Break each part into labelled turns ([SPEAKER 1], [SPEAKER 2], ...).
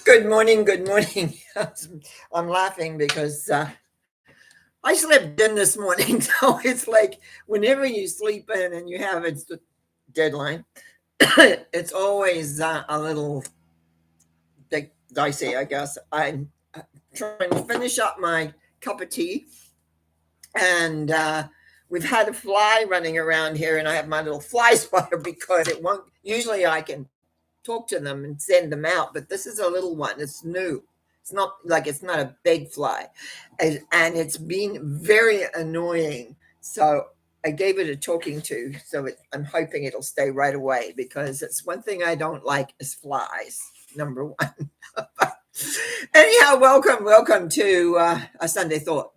[SPEAKER 1] Good morning. Good morning. I'm laughing because I slept in this morning. So it's like whenever you sleep in and you have it's the deadline, it's always a little dicey, I guess. I'm trying to finish up my cup of tea, and we've had a fly running around here, and I have my little fly spotter because it won't. Usually I can talk to them and send them out, but this is a little one. It's new. It's not a big fly, and it's been very annoying. So I gave it a talking to. I'm hoping it'll stay right away because it's one thing I don't like is flies. Number one. Anyhow, welcome to a Sunday Thought.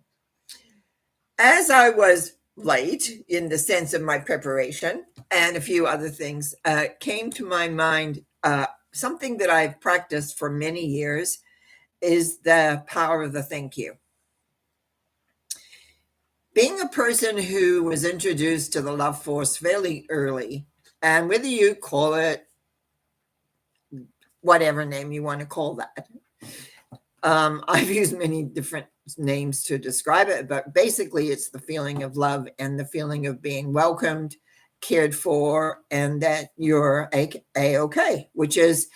[SPEAKER 1] As I was late in the sense of my preparation and a few other things, came to my mind something that I've practiced for many years is the power of the thank you. Being a person who was introduced to the love force fairly early, and whether you call it whatever name you want to call that, I've used many different names to describe it, but basically it's the feeling of love and the feeling of being welcomed, cared for, and that you're a-okay, which is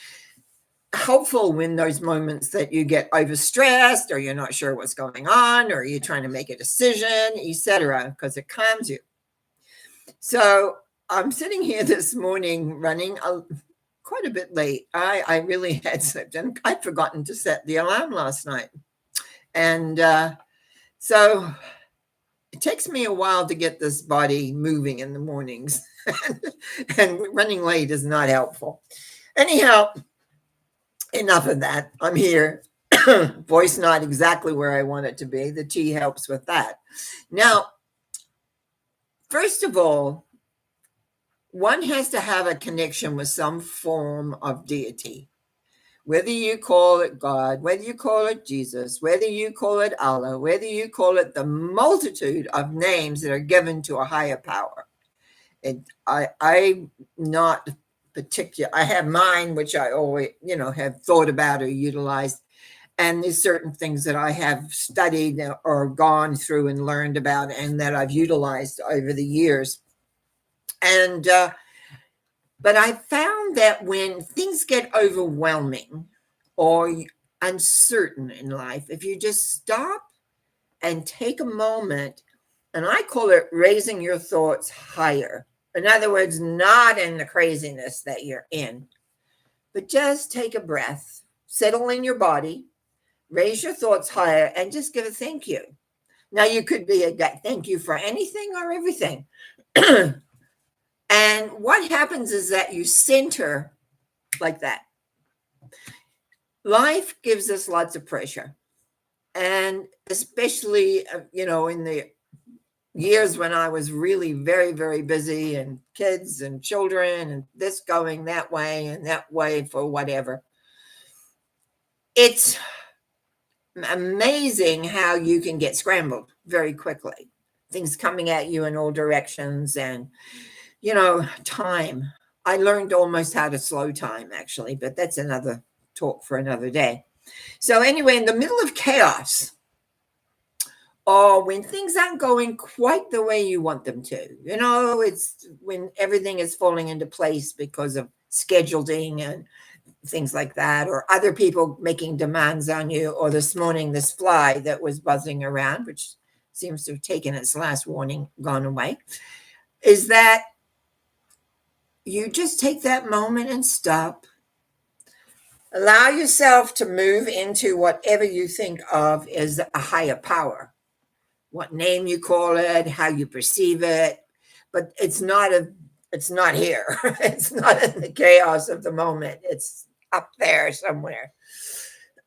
[SPEAKER 1] helpful when those moments that you get overstressed or you're not sure what's going on or you're trying to make a decision, etc., because it calms you. So I'm sitting here this morning running quite a bit late. I really had slept and I'd forgotten to set the alarm last night. And so it takes me a while to get this body moving in the mornings. And running late is not helpful. Anyhow, enough of that. I'm here. Voice not exactly where I want it to be. The tea helps with that. Now, first of all, one has to have a connection with some form of deity. Whether you call it God, whether you call it Jesus, whether you call it Allah, whether you call it the multitude of names that are given to a higher power. I'm not particular. I have mine, which I always, have thought about or utilized. And there's certain things that I have studied or gone through and learned about and that I've utilized over the years. And but I found that when things get overwhelming or uncertain in life, if you just stop and take a moment, and I call it raising your thoughts higher. In other words, not in the craziness that you're in, but just take a breath, settle in your body, raise your thoughts higher, and just give a thank you. Now, you could be a thank you for anything or everything. And what happens is that you center like that. Life gives us lots of pressure. And especially, in the years when I was really very, very busy and kids and children and this going that way and that way for whatever. It's amazing how you can get scrambled very quickly. Things coming at you in all directions and time. I learned almost how to slow time, actually, but that's another talk for another day. So anyway, in the middle of chaos, or when things aren't going quite the way you want them to, it's when everything is falling into place because of scheduling and things like that, or other people making demands on you, or this morning, this fly that was buzzing around, which seems to have taken its last warning, gone away, is that you just take that moment and stop. Allow yourself to move into whatever you think of as a higher power. What name you call it, how you perceive it, but it's not here. It's not in the chaos of the moment. It's up there somewhere,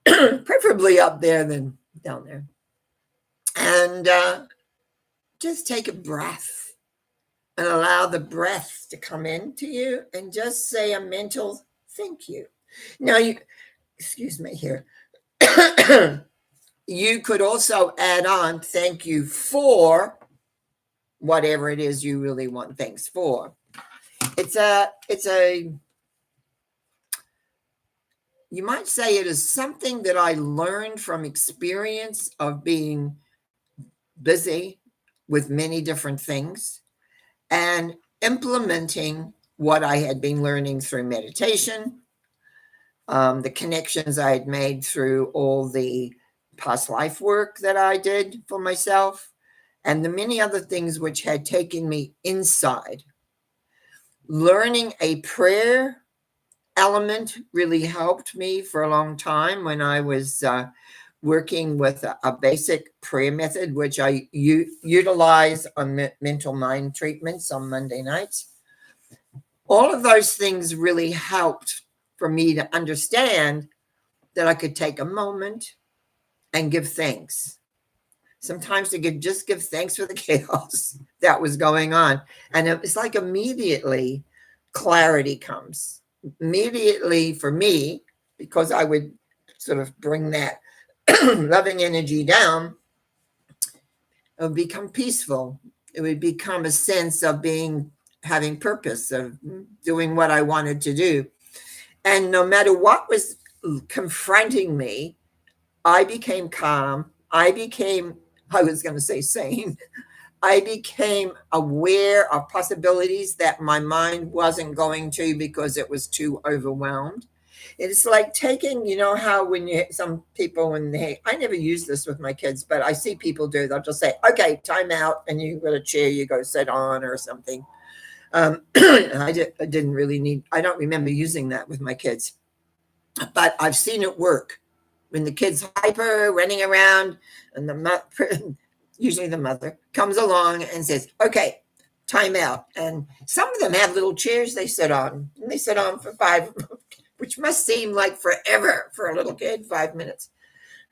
[SPEAKER 1] preferably up there than down there. And just take a breath. And allow the breath to come into you and just say a mental thank you. Now, excuse me here. You could also add on thank you for whatever it is you really want thanks for. It's a you might say it is something that I learned from experience of being busy with many different things and implementing what I had been learning through meditation, the connections I had made through all the past life work that I did for myself, and the many other things which had taken me inside. Learning a prayer element really helped me for a long time when I was working with a basic prayer method, which I utilize on mental mind treatments on Monday nights. All of those things really helped for me to understand that I could take a moment and give thanks. Sometimes to just give thanks for the chaos that was going on. And it's like immediately clarity comes. Immediately for me, because I would sort of bring that loving energy down, it would become peaceful. It would become a sense of having purpose, of doing what I wanted to do. And no matter what was confronting me, I became calm. I was going to say sane. I became aware of possibilities that my mind wasn't going to because it was too overwhelmed. It's like taking, you know, how some people, I never use this with my kids, but I see people do, they'll just say, okay, time out. And you've got a chair, you go sit on or something. I didn't really I don't remember using that with my kids, but I've seen it work when the kid's hyper running around and usually the mother comes along and says, okay, time out. And some of them have little chairs they sit on, and they sit on for 5, which must seem like forever for a little kid, 5 minutes.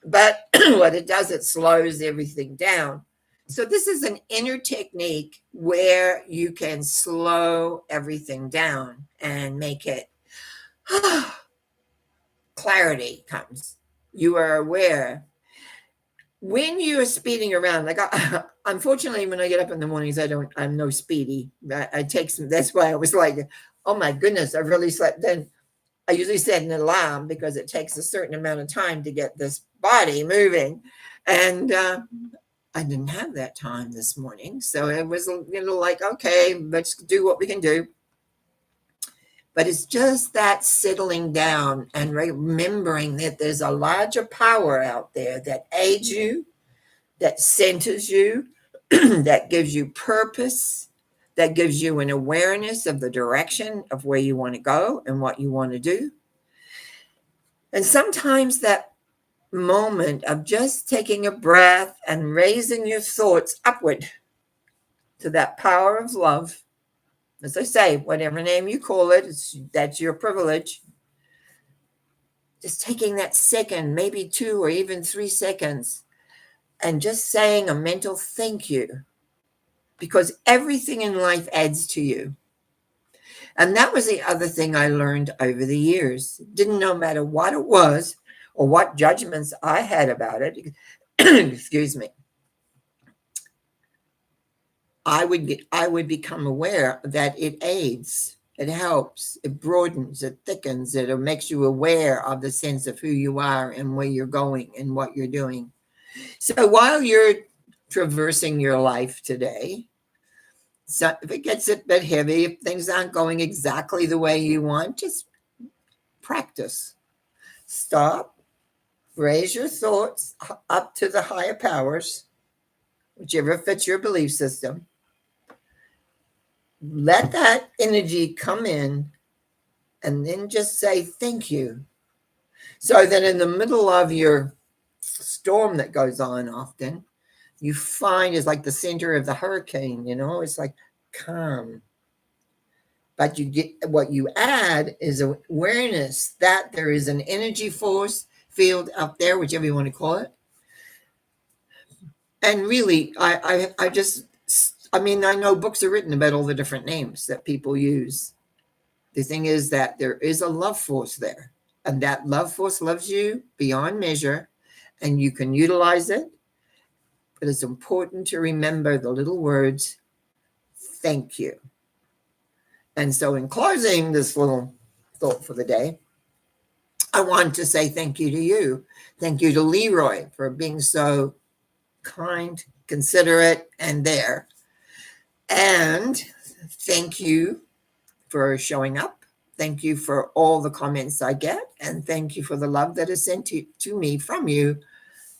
[SPEAKER 1] But what it does, it slows everything down. So this is an inner technique where you can slow everything down and make it clarity comes. You are aware. When you are speeding around, like unfortunately, when I get up in the mornings, I'm no speedy. I take some, that's why I was like, oh my goodness, I've really slept. Then I usually set an alarm because it takes a certain amount of time to get this body moving. And I didn't have that time this morning. So it was, like, okay, let's do what we can do. But it's just that settling down and remembering that there's a larger power out there that aids you, that centers you, that gives you purpose, that gives you an awareness of the direction of where you want to go and what you want to do. And sometimes that moment of just taking a breath and raising your thoughts upward to that power of love, as I say, whatever name you call it, that's your privilege. Just taking that second, maybe 2 or even 3 seconds, and just saying a mental thank you, because everything in life adds to you. And that was the other thing I learned over the years. Didn't no matter what it was or what judgments I had about it, excuse me, I would become aware that it aids, it helps, it broadens, it thickens, it makes you aware of the sense of who you are and where you're going and what you're doing. So while you're traversing your life today, so if it gets a bit heavy, if things aren't going exactly the way you want, just practice. Stop, raise your thoughts up to the higher powers, whichever fits your belief system. Let that energy come in and then just say thank you. So that in the middle of your storm that goes on often, you find is like the center of the hurricane, it's like calm. But you get what you add is awareness that there is an energy force field up there, whichever you want to call it. And really, I know books are written about all the different names that people use. The thing is that there is a love force there, and that love force loves you beyond measure, and you can utilize it. But it's important to remember the little words, thank you. And so in closing this little thought for the day, I want to say thank you to you. Thank you to Leroy for being so kind, considerate, and there. And thank you for showing up. Thank you for all the comments I get. And thank you for the love that is sent to me from you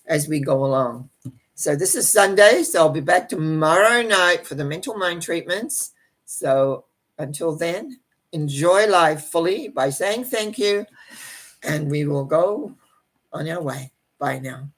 [SPEAKER 1] as we go along. So this is Sunday. So I'll be back tomorrow night for the mental mind treatments. So until then, enjoy life fully by saying thank you. And we will go on our way. Bye now.